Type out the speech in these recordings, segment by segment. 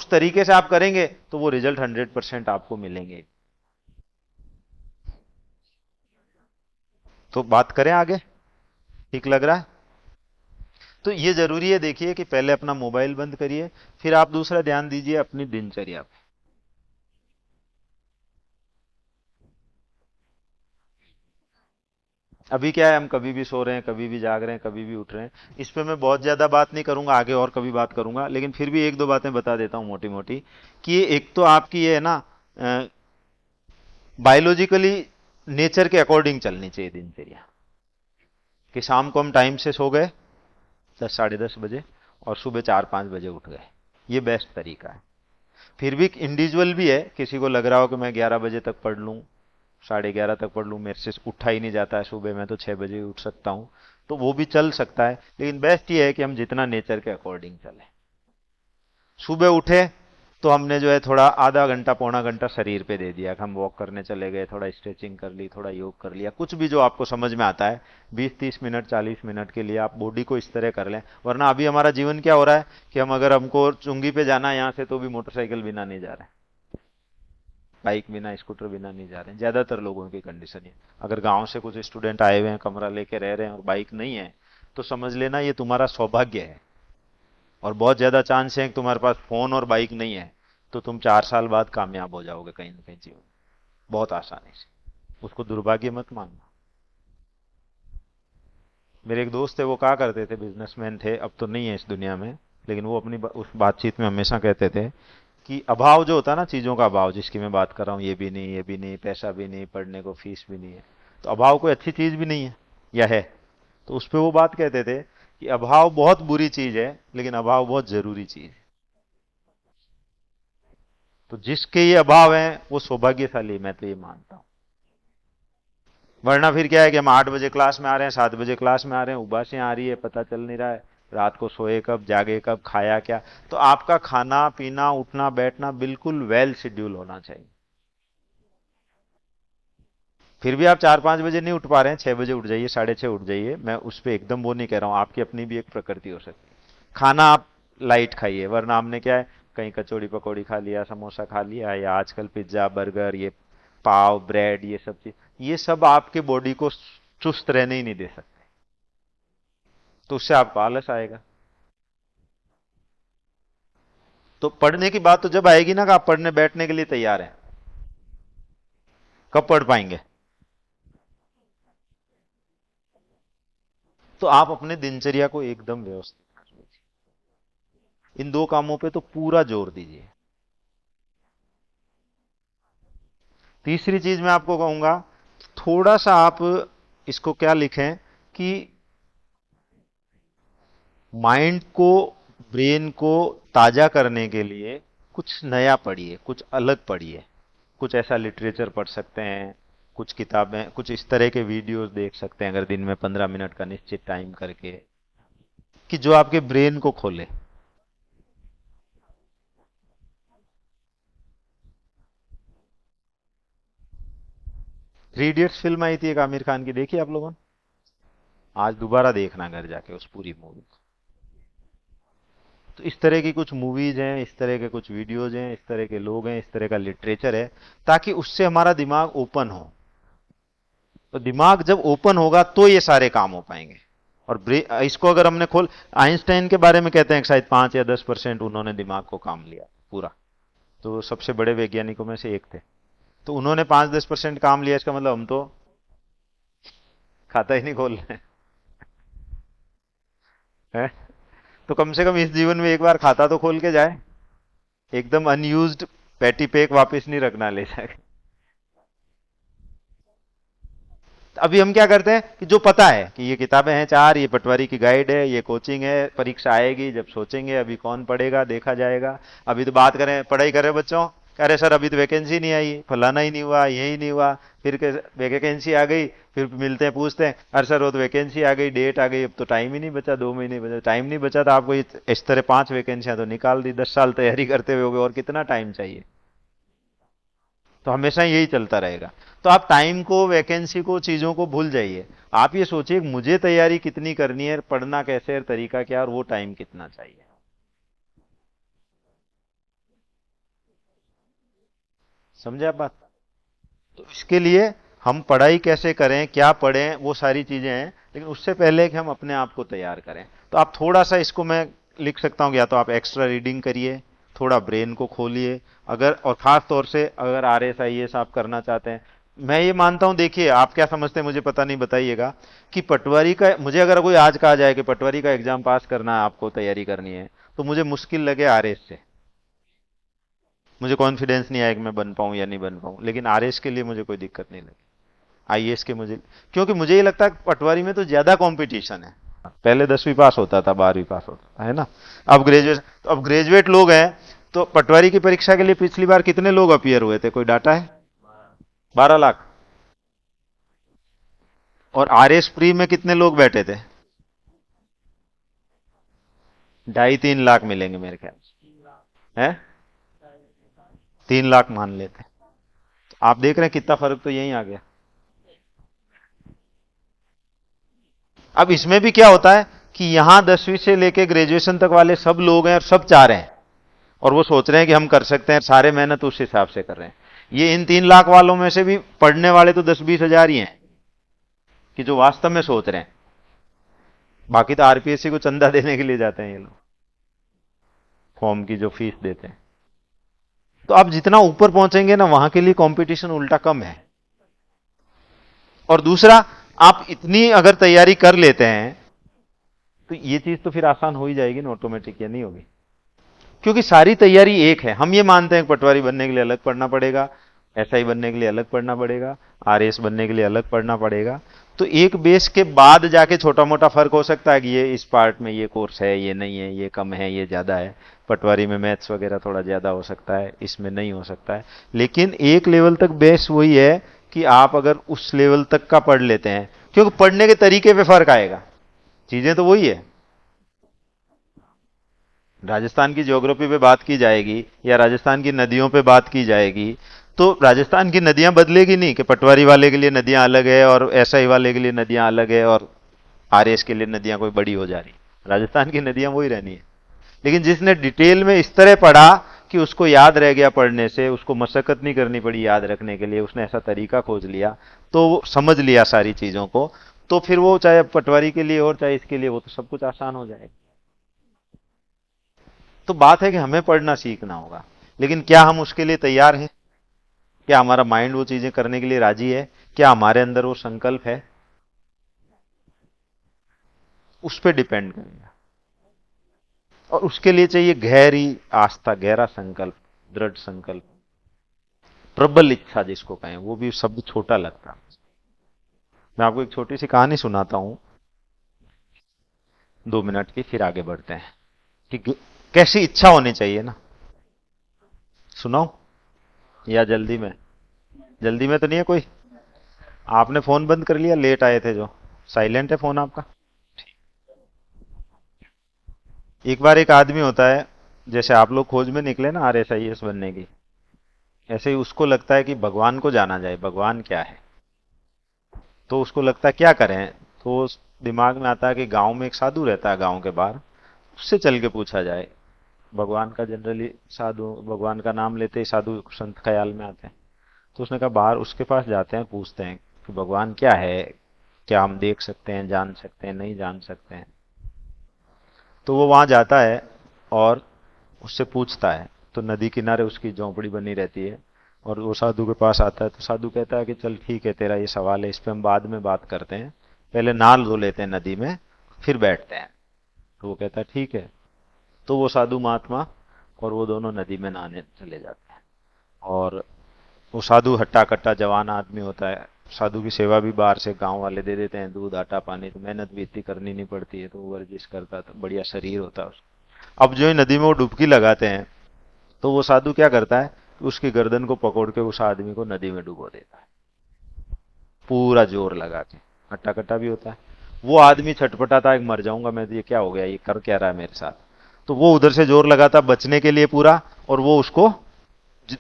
उस तरीके से आप करेंगे तो वो रिजल्ट 100% आपको मिलेंगे। तो बात करें आगे, ठीक लग रहा है? तो ये जरूरी है, देखिए कि पहले अपना मोबाइल बंद करिए, फिर आप दूसरा ध्यान दीजिए अपनी दिनचर्या पे। अभी क्या है, हम कभी भी सो रहे हैं, कभी भी जाग रहे हैं, कभी भी उठ रहे हैं। इस पे मैं बहुत ज्यादा बात नहीं करूंगा, आगे और कभी बात करूंगा, लेकिन फिर भी एक दो बातें बता देता हूँ मोटी मोटी। कि ये एक तो आपकी ये है ना, बायोलॉजिकली नेचर के अकॉर्डिंग चलनी चाहिए दिनचर्या। कि शाम को हम टाइम से सो गए 10 साढ़े 10 बजे, और सुबह 4 5 बजे उठ गए, ये बेस्ट तरीका है। फिर भी इंडिविजुअल भी है, किसी को लग रहा हो कि मैं 11 बजे तक पढ़ लूँ, 11:30 तक पढ़ लूँ, मेरे से उठा ही नहीं जाता है सुबह, मैं तो 6 बजे ही उठ सकता हूँ, तो वो भी चल सकता है। लेकिन बेस्ट ये है कि हम जितना नेचर के अकॉर्डिंग चले। सुबह उठे तो हमने जो है थोड़ा आधा घंटा पौना घंटा शरीर पे दे दिया, कि हम वॉक करने चले गए, थोड़ा स्ट्रेचिंग कर ली, थोड़ा योग कर लिया, कुछ भी जो आपको समझ में आता है। 20 30 मिनट 40 मिनट के लिए आप बॉडी को इस तरह कर लें। वरना अभी हमारा जीवन क्या हो रहा है कि हम, अगर हमको चुंगी पे जाना है यहाँ से, तो भी मोटरसाइकिल बिना नहीं जा रहे हैं, बाइक बिना, स्कूटर बिना नहीं जा रहे हैं, ज्यादातर लोगों की कंडीशन है। अगर गांव से कुछ स्टूडेंट आए हुए हैं, कमरा लेके रह रहे हैं और बाइक नहीं है, तो समझ लेना ये तुम्हारा सौभाग्य है। और बहुत ज्यादा चांस है कि तुम्हारे पास फोन और बाइक नहीं है, तो तुम 4 साल बाद कामयाब हो जाओगे कहीं ना कहीं जीवन में, बहुत आसानी से। उसको दुर्भाग्य मत मानना। मेरे एक दोस्त थे, वो कहा करते थे, बिजनेसमैन थे, अब तो नहीं है इस दुनिया में, लेकिन वो अपनी उस बातचीत में हमेशा कहते थे कि अभाव जो होता है ना, चीजों का अभाव, जिसकी मैं बात कर रहा हूँ, ये भी नहीं, ये भी नहीं, पैसा भी नहीं, पढ़ने को फीस भी नहीं है, तो अभाव कोई अच्छी चीज भी नहीं है, या है? तो उस पे वो बात कहते थे कि अभाव बहुत बुरी चीज है, लेकिन अभाव बहुत जरूरी चीज है। तो जिसके ये अभाव है वो सौभाग्यशाली है, मैं तो ये मानता हूं। वरना फिर क्या है कि हम 8 बजे क्लास में आ रहे हैं, 7 बजे क्लास में आ रहे हैं, उबासियां आ रही है, पता चल नहीं रहा है, रात को सोए कब, जागे कब, खाया क्या। तो आपका खाना पीना उठना बैठना बिल्कुल वेल शेड्यूल होना चाहिए। फिर भी आप 4 5 बजे नहीं उठ पा रहे हैं, 6 बजे उठ जाइए, 6:30 उठ जाइए, मैं उस पर एकदम वो नहीं कह रहा हूँ, आपकी अपनी भी एक प्रकृति हो सकती है। खाना आप लाइट खाइए, वरना हमने क्या है, कहीं कचौड़ी पकौड़ी खा लिया, समोसा खा लिया, या आजकल पिज्जा बर्गर, ये पाव ब्रेड, ये सब चीज, ये सब आपके बॉडी को चुस्त रहने ही नहीं दे सकते। तो उससे आपको आलस आएगा। तो पढ़ने की बात तो जब आएगी ना कि आप पढ़ने बैठने के लिए तैयार हैं, कब पढ़ पाएंगे? तो आप अपने दिनचर्या को एकदम व्यवस्थित कर लीजिए, इन दो कामों पे तो पूरा जोर दीजिए। तीसरी चीज मैं आपको कहूंगा, थोड़ा सा आप इसको क्या लिखें कि माइंड को, ब्रेन को ताजा करने के लिए कुछ नया पढ़िए, कुछ अलग पढ़िए। कुछ ऐसा लिटरेचर पढ़ सकते हैं, कुछ किताबें, कुछ इस तरह के वीडियोस देख सकते हैं, अगर दिन में 15 मिनट का निश्चित टाइम करके, कि जो आपके ब्रेन को खोले। थ्री इडियट्स फिल्म आई थी एक आमिर खान की, देखी आप लोगों ने? आज दोबारा देखना घर जाके उस पूरी मूवी को। तो इस तरह की कुछ मूवीज हैं, इस तरह के कुछ वीडियोज हैं, इस तरह के लोग हैं, इस तरह का लिटरेचर है, ताकि उससे हमारा दिमाग ओपन हो। तो दिमाग जब ओपन होगा तो ये सारे काम हो पाएंगे। और इसको अगर हमने खोल, आइंस्टाइन के बारे में कहते हैं कि शायद 5 या 10% उन्होंने दिमाग को काम लिया पूरा, तो सबसे बड़े वैज्ञानिकों में से एक थे। तो उन्होंने 5 10% काम लिया, इसका मतलब हम तो खाता ही नहीं खोल रहे हैं। तो कम से कम इस जीवन में एक बार खाता तो खोल के जाए, एकदम अनयूज्ड पैटी पैक वापस नहीं रखना ले जाके। अभी हम क्या करते हैं कि जो पता है कि ये किताबें हैं 4, ये पटवारी की गाइड है, ये कोचिंग है, परीक्षा आएगी जब सोचेंगे, अभी कौन पढ़ेगा देखा जाएगा। अभी तो बात करें, पढ़ाई करें बच्चों, कह रहे सर अभी तो वैकेंसी नहीं आई, फलाना ही नहीं हुआ, यही नहीं हुआ। फिर वैकेंसी आ गई, फिर मिलते हैं, पूछते हैं, अरे सर वो तो वैकेंसी आ गई, डेट आ गई, अब तो टाइम ही नहीं बचा, 2 महीने बचा, टाइम नहीं बचा तो आपको इस तरह 5 वैकेंसियां तो निकाल दी, 10 साल तैयारी करते हुए हो गए, और कितना टाइम चाहिए? तो हमेशा यही चलता रहेगा। तो आप टाइम को, वैकेंसी को, चीजों को भूल जाइए। आप ये सोचिए मुझे तैयारी कितनी करनी है, पढ़ना कैसे है, तरीका क्या है, और वो टाइम कितना चाहिए। समझे आप बात? तो इसके लिए हम पढ़ाई कैसे करें, क्या पढ़ें, वो सारी चीजें हैं, लेकिन उससे पहले कि हम अपने आप को तैयार करें, तो आप थोड़ा सा इसको मैं लिख सकता हूं, या तो आप एक्स्ट्रा रीडिंग करिए, थोड़ा ब्रेन को खोलिए, अगर और खास तौर से अगर आर एस आई एस आप करना चाहते हैं। मैं ये मानता हूं, देखिए आप क्या समझते हैं मुझे पता नहीं, बताइएगा कि पटवारी का, मुझे अगर कोई आज कहा जाए कि पटवारी का एग्जाम पास करना है, आपको तैयारी करनी है, तो मुझे मुश्किल लगे आर एस से, मुझे कॉन्फिडेंस नहीं आया कि मैं बन पाऊं या नहीं बन पाऊं, लेकिन आरएस के लिए मुझे कोई दिक्कत नहीं लगी, आईएएस के मुझे, क्योंकि मुझे ये लगता है पटवारी में तो ज्यादा कंपटीशन है। पहले 10वीं पास होता था, 12वीं पास होता था, है ना? अब ग्रेजुएट, तो अब ग्रेजुएट लोग हैं, तो पटवारी की परीक्षा के लिए पिछली बार कितने लोग अपियर हुए थे, कोई डाटा है? 12 लाख। और आरएस प्री में कितने लोग बैठे थे? 2.5-3 लाख मिलेंगे मेरे ख्याल से, है? 3 लाख मान लेते हैं। तो आप देख रहे हैं कितना फर्क तो यही आ गया। अब इसमें भी क्या होता है कि यहां 10वीं से लेके ग्रेजुएशन तक वाले सब लोग हैं और सब चाह रहे हैं, और वो सोच रहे हैं कि हम कर सकते हैं, सारे मेहनत उस हिसाब से कर रहे हैं। ये इन 3 लाख वालों में से भी पढ़ने वाले तो 10-20 हजार ही हैं कि जो वास्तव में सोच रहे हैं, बाकी तो आरपीएससी को चंदा देने के लिए जाते हैं ये लोग, फॉर्म की जो फीस देते हैं। तो आप जितना ऊपर पहुंचेंगे ना, वहां के लिए कंपटीशन उल्टा कम है। और दूसरा, आप इतनी अगर तैयारी कर लेते हैं, तो ये चीज तो फिर आसान हो ही जाएगी ना ऑटोमेटिक, या नहीं होगी? क्योंकि सारी तैयारी एक है। हम ये मानते हैं कि पटवारी बनने के लिए अलग पढ़ना पड़ेगा, एसआई बनने के लिए अलग पढ़ना पड़ेगा, आरएस बनने के लिए अलग पढ़ना पड़ेगा। तो एक बेस के बाद जाके छोटा मोटा फर्क हो सकता है कि ये इस पार्ट में ये कोर्स है, ये नहीं है, ये कम है, ये ज्यादा है, पटवारी में मैथ्स वगैरह थोड़ा ज्यादा हो सकता है, इसमें नहीं हो सकता है। लेकिन एक लेवल तक बेस वही है कि आप अगर उस लेवल तक का पढ़ लेते हैं, क्योंकि पढ़ने के तरीके पे फर्क आएगा, चीजें तो वही है। राजस्थान की ज्योग्राफी पे बात की जाएगी या राजस्थान की नदियों पे बात की जाएगी, तो राजस्थान की नदियां बदलेगी नहीं कि पटवारी वाले के लिए नदियां अलग है और एसआई वाले के लिए नदियां अलग है और आरएस के लिए नदियां कोई बड़ी हो जा रही। राजस्थान की नदियां वही रहनी है। लेकिन जिसने डिटेल में इस तरह पढ़ा कि उसको याद रह गया पढ़ने से, उसको मशक्कत नहीं करनी पड़ी याद रखने के लिए, उसने ऐसा तरीका खोज लिया, तो वो समझ लिया सारी चीजों को, तो फिर वो चाहे पटवारी के लिए और चाहे इसके लिए, वो तो सब कुछ आसान हो जाएगा। तो बात है कि हमें पढ़ना सीखना होगा, लेकिन क्या हम उसके लिए तैयार हैं? क्या हमारा माइंड वो चीजें करने के लिए राजी है? क्या हमारे अंदर वो संकल्प है? उस पर डिपेंड करेगा। और उसके लिए चाहिए गहरी आस्था, गहरा संकल्प, दृढ़ संकल्प, प्रबल इच्छा जिसको कहें, वो भी शब्द छोटा लगता है। मैं आपको एक छोटी सी कहानी सुनाता हूं, 2 मिनट की, फिर आगे बढ़ते हैं कि कैसी इच्छा होनी चाहिए ना। सुनाओ या जल्दी में? जल्दी में तो नहीं है कोई? आपने फोन बंद कर लिया, लेट आए थे जो? साइलेंट है फोन आपका? एक बार एक आदमी होता है, जैसे आप लोग खोज में निकले ना आरएसआईएस बनने की, ऐसे ही उसको लगता है कि भगवान को जाना जाए, भगवान क्या है। तो उसको लगता है क्या करें, तो दिमाग में आता है कि गांव में एक साधु रहता है, गांव के बाहर, उससे चल के पूछा जाए भगवान का। जनरली साधु भगवान का नाम लेते ही साधु संत ख्याल में आते हैं। तो उसने कहा बाहर उसके पास जाते हैं, पूछते हैं कि भगवान क्या है, क्या हम देख सकते हैं, जान सकते हैं, नहीं जान सकते हैं? तो वो वहां जाता है और उससे पूछता है। तो नदी किनारे उसकी झोंपड़ी बनी रहती है, और वो साधु के पास आता है। तो साधु कहता है कि चल ठीक है, तेरा ये सवाल है, इस पे हम बाद में बात करते हैं, पहले नहा धो लेते हैं नदी में, फिर बैठते हैं। तो वो कहता है ठीक है। तो वो साधु महात्मा और वो दोनों नदी में नहाने चले जाते हैं। और वो साधु हट्टा कट्टा जवान आदमी होता है, साधु की सेवा भी बाहर से गांव वाले दे देते हैं, दूध आटा पानी, तो मेहनत भी इतनी करनी नहीं पड़ती है, तो वो वर्जिश करता, तो बढ़िया शरीर होता है उसका। अब जो ही नदी में वो डुबकी लगाते हैं, तो वो साधु क्या करता है कि उसकी गर्दन को पकड़ के उस आदमी को नदी में डुबो देता है, पूरा जोर लगा के। हट्टा कट्टा भी होता है। वो आदमी छटपटाता है, मर जाऊंगा मैं, तो ये क्या हो गया, ये कर क्या रहा है मेरे साथ। तो वो उधर से जोर लगाता बचने के लिए पूरा, और वो उसको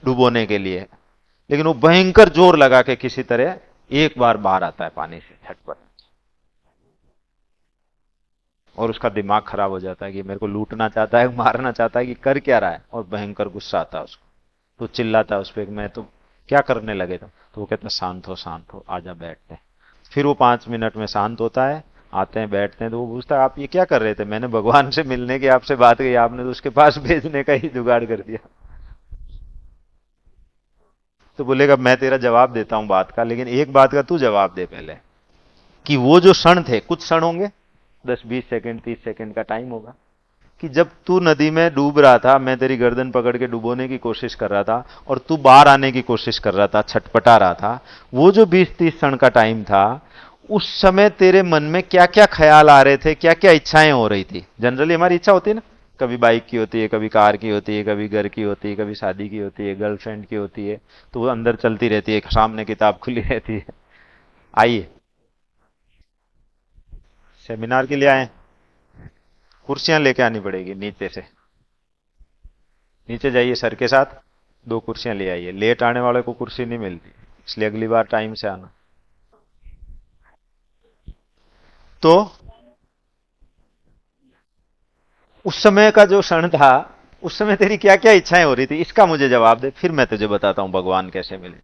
डुबोने के लिए, लेकिन वो भयंकर जोर लगा के किसी तरह एक बार बाहर आता है पानी से, झटपट। और उसका दिमाग खराब हो जाता है कि मेरे को लूटना चाहता है, मारना चाहता है, कि कर क्या रहा है, और भयंकर गुस्सा आता है उसको। तो चिल्लाता है उस पर, मैं तो क्या करने लगे तुम? तो वो कहते हैं शांत हो, आजा बैठते हैं। फिर वो 5 मिनट में शांत होता है, आते हैं बैठते हैं, तो वो पूछता है आप ये क्या कर रहे थे? मैंने भगवान से मिलने की आपसे बात कही, आपने तो उसके पास भेजने का ही जुगाड़ कर दिया। तो बोलेगा मैं तेरा जवाब देता हूं बात का, लेकिन एक बात का तू जवाब दे पहले, कि वो जो क्षण थे, कुछ क्षण होंगे, 10 20 सेकंड 30 सेकंड का टाइम होगा, कि जब तू नदी में डूब रहा था, मैं तेरी गर्दन पकड़ के डुबोने की कोशिश कर रहा था और तू बाहर आने की कोशिश कर रहा था, छटपटा रहा था, वो जो 20 30 क्षण का टाइम था, उस समय तेरे मन में क्या क्या ख्याल आ रहे थे, क्या क्या इच्छाएं हो रही थी? जनरली हमारी इच्छा होती है ना, कभी बाइक की होती है, कभी कार की होती है, कभी घर की होती है, कभी शादी की होती है, गर्लफ्रेंड की होती है, तो वो अंदर चलती रहती है, सामने किताब खुली रहती है। आइए, सेमिनार के लिए आए? कुर्सियां लेके आनी पड़ेगी नीचे से, नीचे जाइए सर के साथ, 2 कुर्सियां ले आइए। लेट आने वाले को कुर्सी नहीं मिलती, इसलिए अगली बार टाइम से आना। तो उस समय का जो क्षण था, उस समय तेरी क्या क्या इच्छाएं हो रही थी, इसका मुझे जवाब दे, फिर मैं तुझे बताता हूं भगवान कैसे मिले।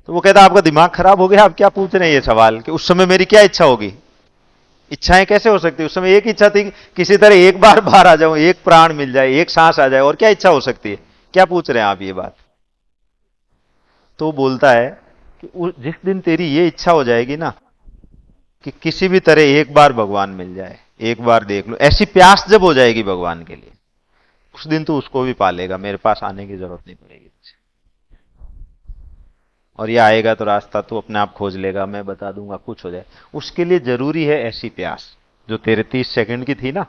तो वो कहता आपका दिमाग खराब हो गया, आप क्या पूछ रहे हैं ये सवाल, कि उस समय मेरी क्या इच्छा होगी? इच्छाएं कैसे हो सकती? उस समय एक इच्छा थी कि किसी तरह एक बार बाहर आ जाऊं, एक प्राण मिल जाए, एक सांस आ जाए, और क्या इच्छा हो सकती है? क्या पूछ रहे हैं आप ये बात? तो बोलता है कि जिस दिन तेरी ये इच्छा हो जाएगी ना, कि किसी भी तरह एक बार भगवान मिल जाए, एक बार देख लो, ऐसी प्यास जब हो जाएगी भगवान के लिए, उस दिन तो उसको भी पालेगा, मेरे पास आने की जरूरत नहीं पड़ेगी तुझे। और ये आएगा तो रास्ता तो अपने आप खोज लेगा, मैं बता दूंगा, कुछ हो जाए। उसके लिए जरूरी है ऐसी प्यास, जो तेरे 30 सेकंड की थी ना,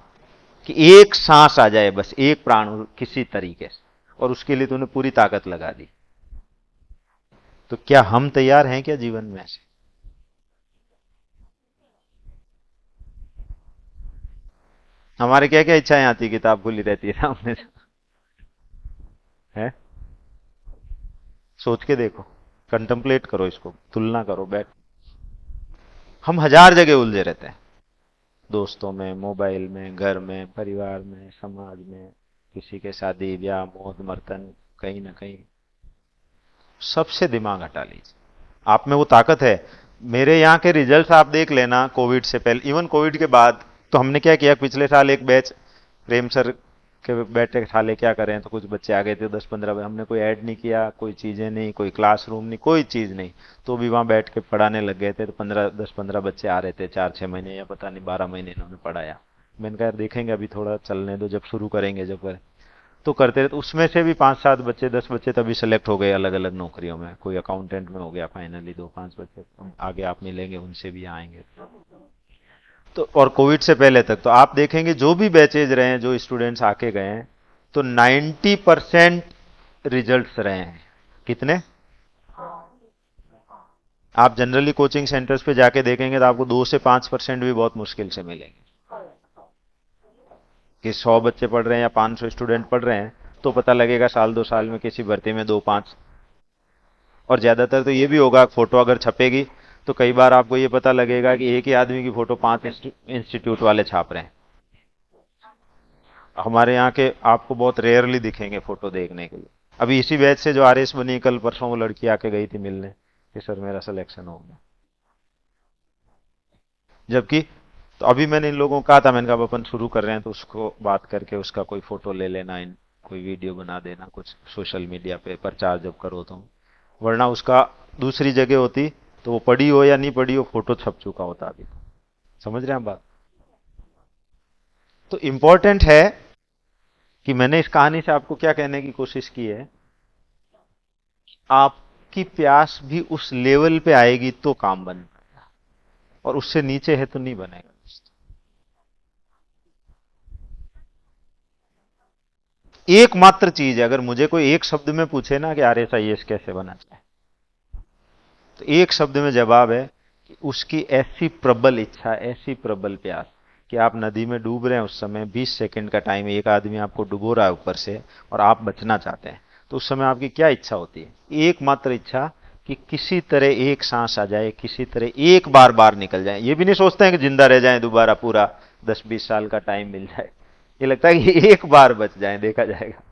कि एक सांस आ जाए, बस एक प्राण किसी तरीके से, और उसके लिए तूने पूरी ताकत लगा दी। तो क्या हम तैयार हैं क्या जीवन में ऐसे? हमारे क्या क्या इच्छाएं आती, किताब खुली रहती है सामने से, है? सोच के देखो, कंtemplate करो, इसको तुलना करो, बैठ। हम हजार जगह उलझे रहते हैं, दोस्तों में, मोबाइल में, घर में, परिवार में, समाज में, किसी के शादी ब्याह मौत मर्तन, कहीं ना कहीं। सबसे दिमाग हटा लीजिए, आप में वो ताकत है। मेरे यहाँ के रिजल्ट्स आप देख लेना, कोविड से पहले, इवन कोविड के बाद। तो हमने क्या किया, पिछले साल एक बैच प्रेम सर के बैठे ठाले क्या करें, तो कुछ बच्चे आ गए थे 10 15, हमने कोई ऐड नहीं किया, कोई चीजें नहीं, कोई क्लासरूम नहीं, कोई चीज नहीं, तो भी वहां बैठ के पढ़ाने लग गए थे। तो 10 15 बच्चे आ रहे थे, 4 6 महीने या पता नहीं 12 महीने इन्होंने पढ़ाया। मैंने कहा देखेंगे, अभी थोड़ा चलने दो, जब शुरू करेंगे जब करें। तो करते रहे, तो उसमें से भी 5 7 बच्चे 10 बच्चे तभी सेलेक्ट हो गए अलग अलग नौकरियों में, कोई अकाउंटेंट में हो गया फाइनली, 2 5 बच्चे आगे आप मिलेंगे, उनसे भी आएंगे। तो और कोविड से पहले तक तो आप देखेंगे जो भी बैचेज रहे हैं, जो स्टूडेंट्स आके गए हैं, तो 90% रिजल्ट्स रहे हैं। कितने? आप जनरली कोचिंग सेंटर्स पे जाके देखेंगे तो आपको 2 से 5% भी बहुत मुश्किल से मिलेंगे, कि 100 बच्चे पढ़ रहे हैं या 500 स्टूडेंट पढ़ रहे हैं, तो पता लगेगा साल 2 साल में किसी भर्ती में 2 5। और ज्यादातर तो ये भी होगा, फोटो अगर छपेगी तो कई बार आपको ये पता लगेगा कि एक ही आदमी की फोटो 5 इंस्टीट्यूट वाले छाप रहे हैं। हमारे यहाँ के आपको बहुत रेयरली दिखेंगे फोटो देखने के लिए। अभी इसी बैच से जो आरएस बनी, कल परसों वो लड़की आके गई थी मिलने, कि सर मेरा सिलेक्शन हो गया। जबकि तो अभी मैंने इन लोगों को कहा था, मैंने कहा अब अपन शुरू कर रहे हैं, तो उसको बात करके उसका कोई फोटो ले लेना, इन कोई वीडियो बना देना, कुछ सोशल मीडिया पे प्रचार जब करो तो। वरना उसका दूसरी जगह होती, तो वो पढ़ी हो या नहीं पढ़ी हो, फोटो छप चुका होता अभी। समझ रहे हैं हम बात? तो इंपॉर्टेंट है कि मैंने इस कहानी से आपको क्या कहने की कोशिश की है, आपकी प्यास भी उस लेवल पे आएगी तो काम बन, और उससे नीचे है तो नहीं बनेगा। एकमात्र चीज है, अगर मुझे कोई एक शब्द में पूछे ना कि आरएसआईएस कैसे बना जाए, तो एक शब्द में जवाब है कि उसकी ऐसी प्रबल इच्छा, ऐसी प्रबल प्यास, कि आप नदी में डूब रहे हैं, उस समय 20 सेकंड का टाइम, एक आदमी आपको डुबो रहा है ऊपर से, और आप बचना चाहते हैं, तो उस समय आपकी क्या इच्छा होती है? एकमात्र इच्छा, कि किसी तरह एक सांस आ जाए, किसी तरह एक बार बार निकल जाए। ये भी नहीं सोचते हैं कि जिंदा रह जाए दोबारा, पूरा 10 20 साल का टाइम मिल जाए। ये लगता है कि एक बार बच जाए, देखा जाएगा।